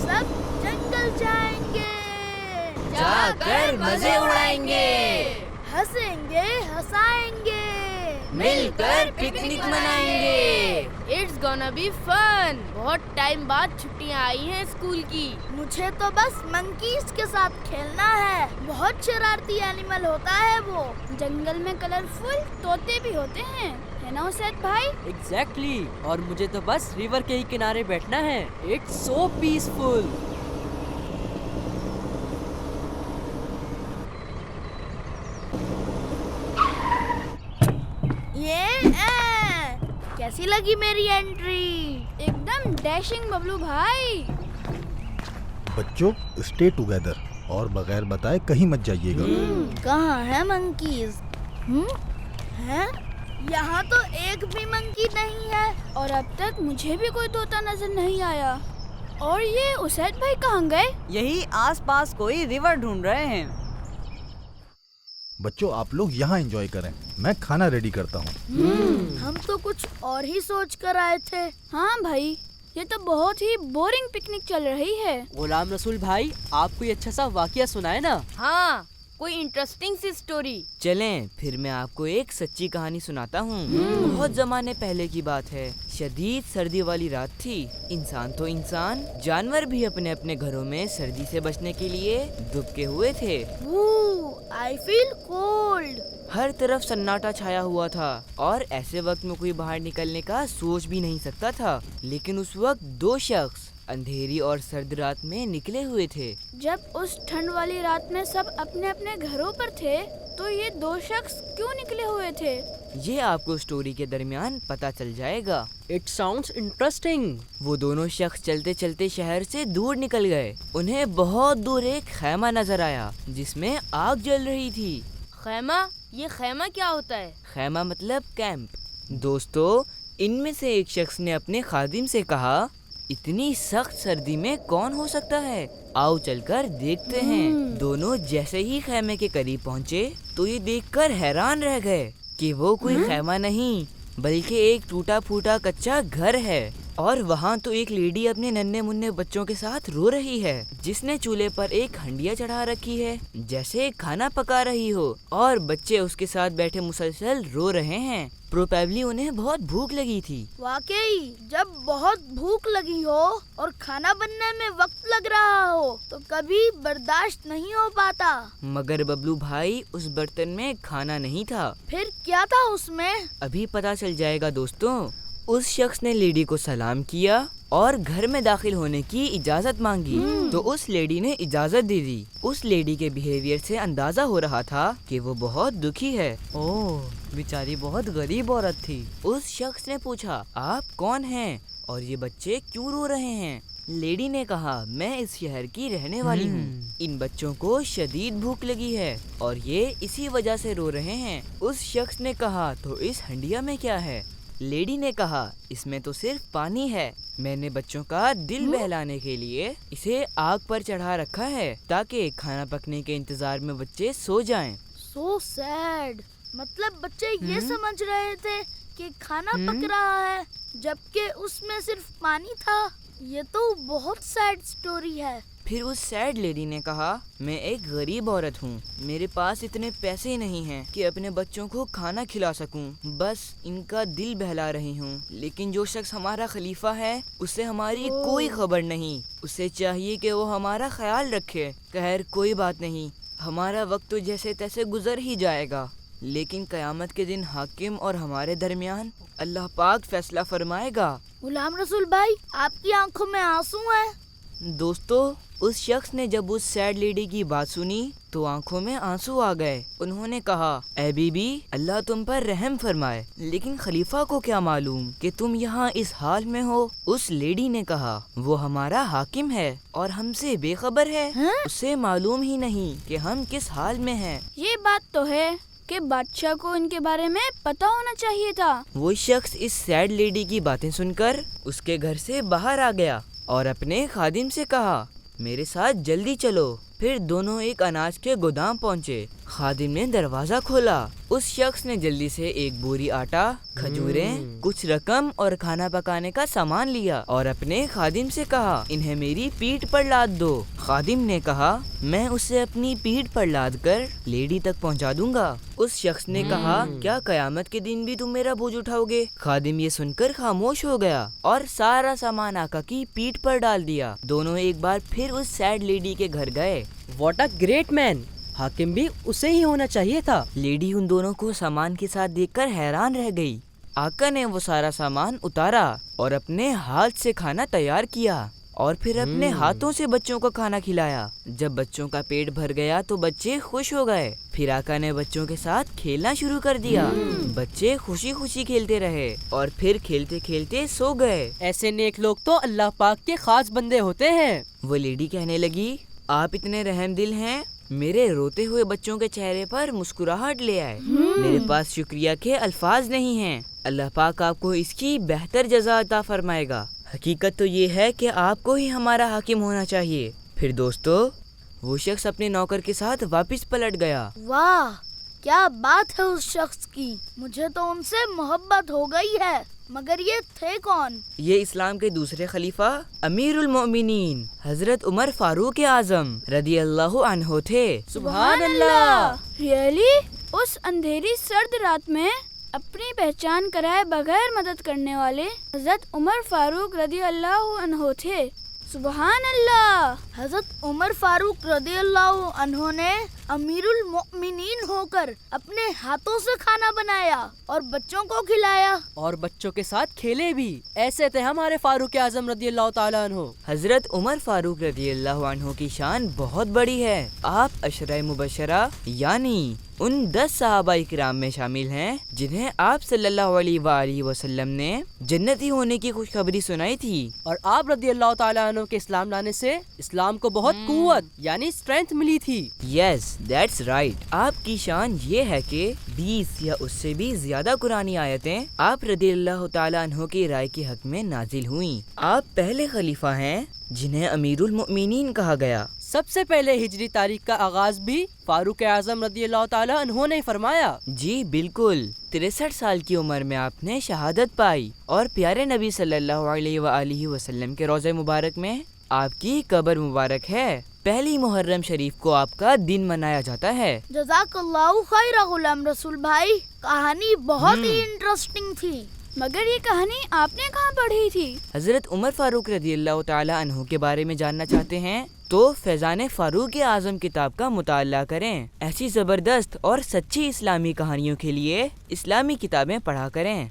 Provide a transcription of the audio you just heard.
सब जंगल जाएंगे, जाकर मजे उड़ाएंगे, हंसेंगे हंसाएंगे, मिलकर पिकनिक मनाएंगे। It's gonna be fun. बहुत टाइम बाद छुट्टियां आई हैं स्कूल की। मुझे तो बस मंकीज के साथ खेलना है। बहुत शरारती एनिमल होता है वो। जंगल में कलरफुल तोते भी होते हैं, है ना उसैद भाई? एग्जैक्टली। और मुझे तो बस रिवर के ही किनारे बैठना है। It's so peaceful. कैसी लगी मेरी एंट्री? एकदम डैशिंग बबलू भाई। बच्चों स्टे टुगेदर और बगैर बताए कहीं मत जाइएगा। कहाँ है मंकीज? हैं? यहाँ तो एक भी मंकी नहीं है। और अब तक मुझे भी कोई तोता नजर नहीं आया। और ये उसैद भाई कहाँ गए? यही आसपास कोई रिवर ढूंढ रहे हैं। बच्चों आप लोग यहाँ एंजॉय करें, मैं खाना रेडी करता हूँ। हम तो कुछ और ही सोच कर आए थे। हाँ भाई, ये तो बहुत ही बोरिंग पिकनिक चल रही है। गुलाम रसूल भाई, आप कोई अच्छा सा वाकया सुनाए ना। हाँ, कोई इंटरेस्टिंग सी स्टोरी। चलें फिर मैं आपको एक सच्ची कहानी सुनाता हूँ। बहुत जमाने पहले की बात है। शदीद सर्दी वाली रात थी। इंसान तो इंसान, जानवर भी अपने अपने घरों में सर्दी से बचने के लिए दुबके हुए थे। I feel cold. हर तरफ सन्नाटा छाया हुआ था और ऐसे वक्त में कोई बाहर निकलने का सोच भी नहीं सकता था। लेकिन उस वक्त दो शख्स अंधेरी और सर्द रात में निकले हुए थे। जब उस ठंड वाली रात में सब अपने अपने घरों पर थे, तो ये दो शख्स क्यों निकले हुए थे? ये आपको स्टोरी के दरमियान पता चल जाएगा। It sounds interesting. वो दोनों शख्स चलते चलते शहर से दूर निकल गए। उन्हें बहुत दूर एक खैमा नजर आया जिसमें आग जल रही थी। खैमा? ये खैमा क्या होता है? खैमा मतलब कैंप। दोस्तों, इनमें से एक शख्स ने अपने खादिम से कहा, इतनी सख्त सर्दी में कौन हो सकता है, आओ चलकर देखते हैं। दोनों जैसे ही खैमे के करीब पहुँचे तो ये देखकर हैरान रह गए कि वो कोई खैमा नहीं बल्कि एक टूटा फूटा कच्चा घर है। और वहाँ तो एक लेडी अपने नन्हे मुन्ने बच्चों के साथ रो रही है, जिसने चूल्हे पर एक हंडिया चढ़ा रखी है जैसे खाना पका रही हो, और बच्चे उसके साथ बैठे मुसलसल रो रहे हैं। प्रोबेबली उन्हें बहुत भूख लगी थी। वाकई, जब बहुत भूख लगी हो और खाना बनने में वक्त लग रहा हो तो कभी बर्दाश्त नहीं हो पाता। मगर बबलू भाई, उस बर्तन में खाना नहीं था। फिर क्या था उसमें? अभी पता चल जाएगा दोस्तों। उस शख्स ने लेडी को सलाम किया और घर में दाखिल होने की इजाजत मांगी तो उस लेडी ने इजाजत दे दी। उस लेडी के बिहेवियर से अंदाजा हो रहा था कि वो बहुत दुखी है। ओह, बेचारी बहुत गरीब औरत थी। उस शख्स ने पूछा, आप कौन हैं और ये बच्चे क्यों रो रहे हैं? लेडी ने कहा, मैं इस शहर की रहने वाली हूँ। इन बच्चों को शदीद भूख लगी है और ये इसी वजह से रो रहे हैं। उस शख्स ने कहा, तो इस हंडिया में क्या है? लेडी ने कहा, इसमें तो सिर्फ पानी है। मैंने बच्चों का दिल बहलाने के लिए इसे आग पर चढ़ा रखा है ताकि खाना पकने के इंतजार में बच्चे सो जाएं। So sad। मतलब बच्चे ये समझ रहे थे कि खाना पक रहा है जबकि उसमें सिर्फ पानी था। ये तो बहुत सैड स्टोरी है। फिर उस सैड लेडी ने कहा, मैं एक गरीब औरत हूँ, मेरे पास इतने पैसे नहीं हैं कि अपने बच्चों को खाना खिला सकूँ, बस इनका दिल बहला रही हूँ। लेकिन जो शख्स हमारा खलीफा है उससे हमारी कोई खबर नहीं, उसे चाहिए कि वो हमारा ख्याल रखे। खैर कोई बात नहीं, हमारा वक्त तो जैसे तैसे गुजर ही जाएगा, लेकिन कयामत के दिन हाकिम और हमारे दरमियान अल्लाह पाक फैसला फरमाएगा। गुलाम रसूल भाई, आपकी आंखों में आंसू हैं। दोस्तों, उस शख्स ने जब उस सैड लेडी की बात सुनी तो आंखों में आंसू आ गए। उन्होंने कहा, ऐ बीबी, अल्लाह तुम पर रहम फरमाए, लेकिन खलीफा को क्या मालूम कि तुम यहाँ इस हाल में हो? उस लेडी ने कहा, वो हमारा हाकिम है और हमसे बेखबर है। उसे मालूम ही नहीं कि हम किस हाल में हैं। ये बात तो है कि बादशाह को इनके बारे में पता होना चाहिए था। वो शख्स इस सैड लेडी की बातें सुनकर उसके घर से बाहर आ गया और अपने खादिम से कहा, मेरे साथ जल्दी चलो। फिर दोनों एक अनाज के गोदाम पहुँचे خادم نے دروازہ کھولا۔ اس شخص نے جلدی سے ایک بوری آٹا، کھجوریں، کچھ رقم اور کھانا پکانے کا سامان لیا اور اپنے خادم سے کہا انہیں میری پیٹھ پر لاد دو۔ خادم نے کہا میں اسے اپنی پیٹھ پر لاد کر لیڈی تک پہنچا دوں گا۔ اس شخص نے کہا کیا قیامت کے دن بھی تم میرا بوجھ اٹھاؤ گے؟ خادم یہ سن کر خاموش ہو گیا اور سارا سامان آقا کی پیٹھ پر ڈال دیا۔ دونوں ایک بار پھر اس سیڈ لیڈی کے گھر گئے۔ واٹ اے گریٹ مین، حاکم بھی اسے ہی ہونا چاہیے تھا۔ لیڈی ان دونوں کو سامان کے ساتھ دیکھ کر حیران رہ گئی۔ آقا نے وہ سارا سامان اتارا اور اپنے ہاتھ سے کھانا تیار کیا اور پھر اپنے ہاتھوں سے بچوں کو کھانا کھلایا۔ جب بچوں کا پیٹ بھر گیا تو بچے خوش ہو گئے۔ پھر آقا نے بچوں کے ساتھ کھیلنا شروع کر دیا۔ بچے خوشی خوشی کھیلتے رہے اور پھر کھیلتے کھیلتے سو گئے۔ ایسے نیک لوگ تو اللہ پاک کے خاص بندے ہوتے ہیں۔ وہ لیڈی کہنے لگی آپ اتنے رحم دل ہیں، میرے روتے ہوئے بچوں کے چہرے پر مسکراہٹ لے آئے۔ میرے پاس شکریہ کے الفاظ نہیں ہیں۔ اللہ پاک آپ کو اس کی بہتر جزا عطا فرمائے گا۔ حقیقت تو یہ ہے کہ آپ کو ہی ہمارا حاکم ہونا چاہیے۔ پھر دوستو وہ شخص اپنے نوکر کے ساتھ واپس پلٹ گیا۔ واہ کیا بات ہے اس شخص کی، مجھے تو ان سے محبت ہو گئی ہے۔ مگر یہ تھے کون؟ یہ اسلام کے دوسرے خلیفہ امیر المؤمنین حضرت عمر فاروق اعظم رضی اللہ عنہ تھے۔ سبحان اللہ۔ ریئلی؟ اس اندھیری سرد رات میں اپنی پہچان کرائے بغیر مدد کرنے والے حضرت عمر فاروق رضی اللہ عنہ تھے۔ سبحان اللہ۔ حضرت عمر فاروق رضی اللہ عنہ نے امیر المؤمنین ہو کر اپنے ہاتھوں سے کھانا بنایا اور بچوں کو کھلایا اور بچوں کے ساتھ کھیلے بھی۔ ایسے تھے ہمارے فاروق اعظم رضی اللہ تعالیٰ عنہ۔ حضرت عمر فاروق رضی اللہ عنہ کی شان بہت بڑی ہے۔ آپ عشرہ مبشرہ یعنی ان 10 صحابہ کرام میں شامل ہیں جنہیں آپ صلی اللہ علیہ وآلہ وسلم نے جنتی ہونے کی خوشخبری سنائی تھی۔ اور آپ رضی اللہ تعالیٰ عنہ کے اسلام لانے سے اسلام کو بہت قوت یعنی اسٹرینتھ ملی تھی۔ Yes that's right. آپ کی شان یہ ہے کہ 20 یا اس سے بھی زیادہ قرآنی آیتیں آپ رضی اللہ تعالیٰ عنہ کی رائے کے حق میں نازل ہوئیں۔ آپ پہلے خلیفہ ہیں جنہیں امیر المؤمنین کہا گیا۔ سب سے پہلے ہجری تاریخ کا آغاز بھی فاروق اعظم رضی اللہ تعالیٰ عنہ نے فرمایا۔ جی بالکل۔ 63 سال کی عمر میں آپ نے شہادت پائی اور پیارے نبی صلی اللہ علیہ وآلہ وسلم کے روضہ مبارک میں آپ کی قبر مبارک ہے۔ پہلی محرم شریف کو آپ کا دن منایا جاتا ہے۔ جزاک اللہ خیر غلام رسول بھائی، کہانی بہت ہی انٹرسٹنگ تھی۔ مگر یہ کہانی آپ نے کہاں پڑھی تھی؟ حضرت عمر فاروق رضی اللہ تعالیٰ عنہ کے بارے میں جاننا چاہتے ہیں تو فیضان فاروق اعظم کتاب کا مطالعہ کریں۔ ایسی زبردست اور سچی اسلامی کہانیوں کے لیے اسلامی کتابیں پڑھا کریں۔